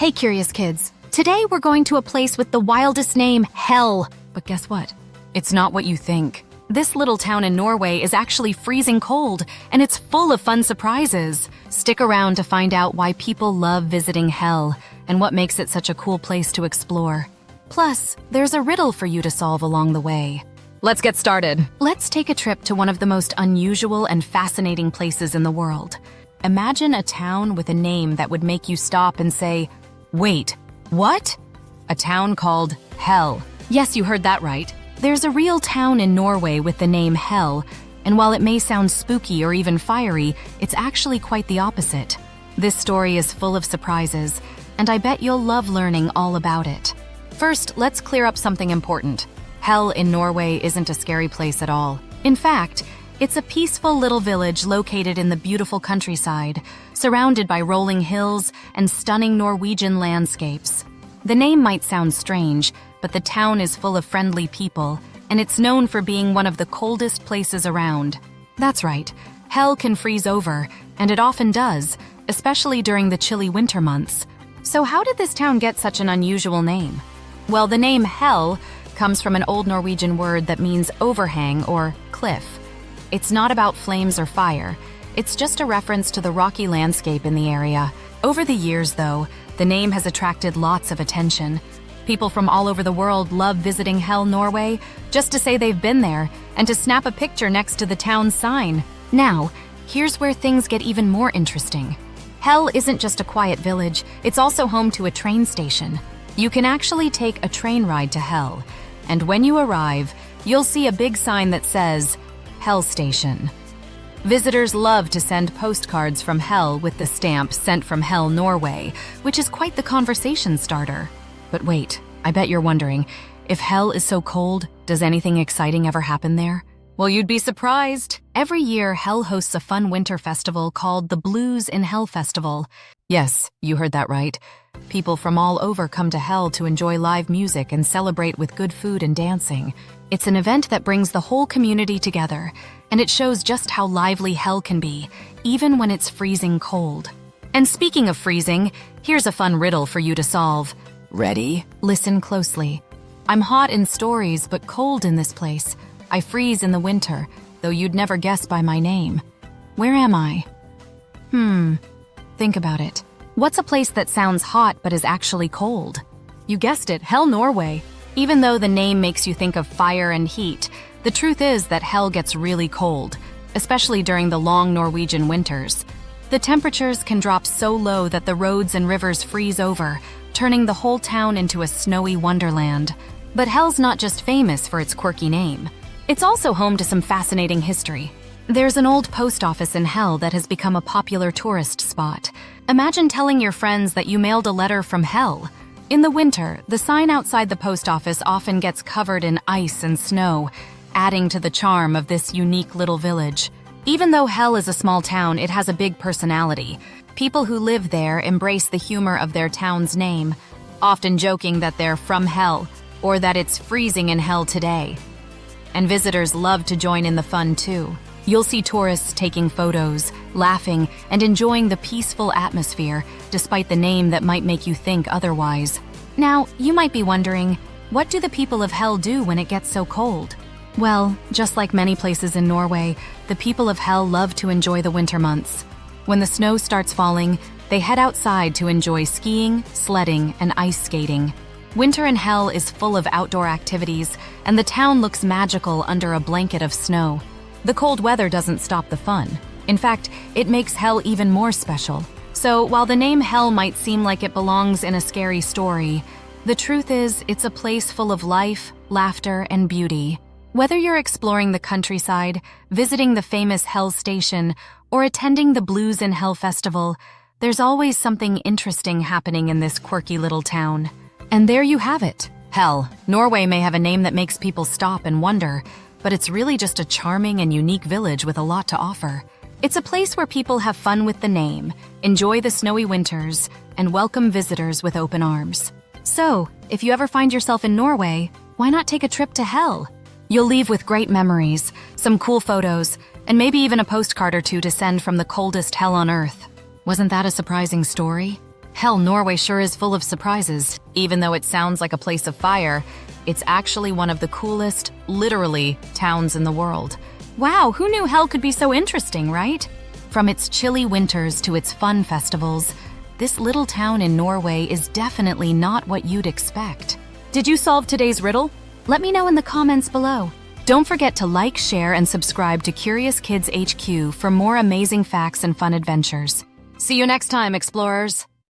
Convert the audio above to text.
Hey curious kids, today we're going to a place with the wildest name, Hell. But guess what? It's not what you think. This little town in Norway is actually freezing cold, and it's full of fun surprises. Stick around to find out why people love visiting Hell and what makes it such a cool place to explore. Plus, there's a riddle for you to solve along the way. Let's get started. Let's take a trip to one of the most unusual and fascinating places in the world. Imagine a town with a name that would make you stop and say, "Wait, what?" A town called Hell. Yes, you heard that right. There's a real town in Norway with the name Hell, and while it may sound spooky or even fiery, it's actually quite the opposite. This story is full of surprises, and I bet you'll love learning all about it. First, let's clear up something important. Hell in Norway isn't a scary place at all. In fact, it's a peaceful little village located in the beautiful countryside, surrounded by rolling hills and stunning Norwegian landscapes. The name might sound strange, but the town is full of friendly people, and it's known for being one of the coldest places around. That's right, Hell can freeze over, and it often does, especially during the chilly winter months. So how did this town get such an unusual name? Well, the name Hell comes from an old Norwegian word that means overhang or cliff. It's not about flames or fire. It's just a reference to the rocky landscape in the area. Over the years, though, the name has attracted lots of attention. People from all over the world love visiting Hell, Norway, just to say they've been there and to snap a picture next to the town's sign. Now, here's where things get even more interesting. Hell isn't just a quiet village, it's also home to a train station. You can actually take a train ride to Hell, and when you arrive, you'll see a big sign that says, Hell Station. Visitors love to send postcards from Hell with the stamp "Sent from Hell, Norway," which is quite the conversation starter. But wait, I bet you're wondering, if Hell is so cold, does anything exciting ever happen there? Well, you'd be surprised. Every year, Hell hosts a fun winter festival called the Blues in Hell Festival. Yes, you heard that right. People from all over come to Hell to enjoy live music and celebrate with good food and dancing. It's an event that brings the whole community together, and it shows just how lively Hell can be, even when it's freezing cold. And speaking of freezing, here's a fun riddle for you to solve. Ready? Listen closely. I'm hot in stories, but cold in this place. I freeze in the winter, though you'd never guess by my name. Where am I? Think about it. What's a place that sounds hot but is actually cold? You guessed it, Hell, Norway. Even though the name makes you think of fire and heat, the truth is that Hell gets really cold, especially during the long Norwegian winters. The temperatures can drop so low that the roads and rivers freeze over, turning the whole town into a snowy wonderland. But Hell's not just famous for its quirky name. It's also home to some fascinating history. There's an old post office in Hell that has become a popular tourist spot. Imagine telling your friends that you mailed a letter from Hell. In the winter, the sign outside the post office often gets covered in ice and snow, adding to the charm of this unique little village. Even though Hell is a small town, it has a big personality. People who live there embrace the humor of their town's name, often joking that they're from Hell or that it's freezing in Hell today. And visitors love to join in the fun too. You'll see tourists taking photos, laughing, and enjoying the peaceful atmosphere, despite the name that might make you think otherwise. Now, you might be wondering, what do the people of Hell do when it gets so cold? Well, just like many places in Norway, the people of Hell love to enjoy the winter months. When the snow starts falling, they head outside to enjoy skiing, sledding, and ice skating. Winter in Hell is full of outdoor activities, and the town looks magical under a blanket of snow. The cold weather doesn't stop the fun. In fact, it makes Hell even more special. So while the name Hell might seem like it belongs in a scary story, the truth is it's a place full of life, laughter, and beauty. Whether you're exploring the countryside, visiting the famous Hell Station, or attending the Blues in Hell Festival, there's always something interesting happening in this quirky little town. And there you have it, Hell. Norway may have a name that makes people stop and wonder, but it's really just a charming and unique village with a lot to offer. It's a place where people have fun with the name, enjoy the snowy winters, and welcome visitors with open arms. So, if you ever find yourself in Norway, why not take a trip to Hell? You'll leave with great memories, some cool photos, and maybe even a postcard or two to send from the coldest hell on Earth. Wasn't that a surprising story? Hell, Norway sure is full of surprises. Even though it sounds like a place of fire, it's actually one of the coolest, literally, towns in the world. Wow, who knew hell could be so interesting, right? From its chilly winters to its fun festivals, this little town in Norway is definitely not what you'd expect. Did you solve today's riddle? Let me know in the comments below. Don't forget to like, share, and subscribe to Curious Kids HQ for more amazing facts and fun adventures. See you next time, explorers!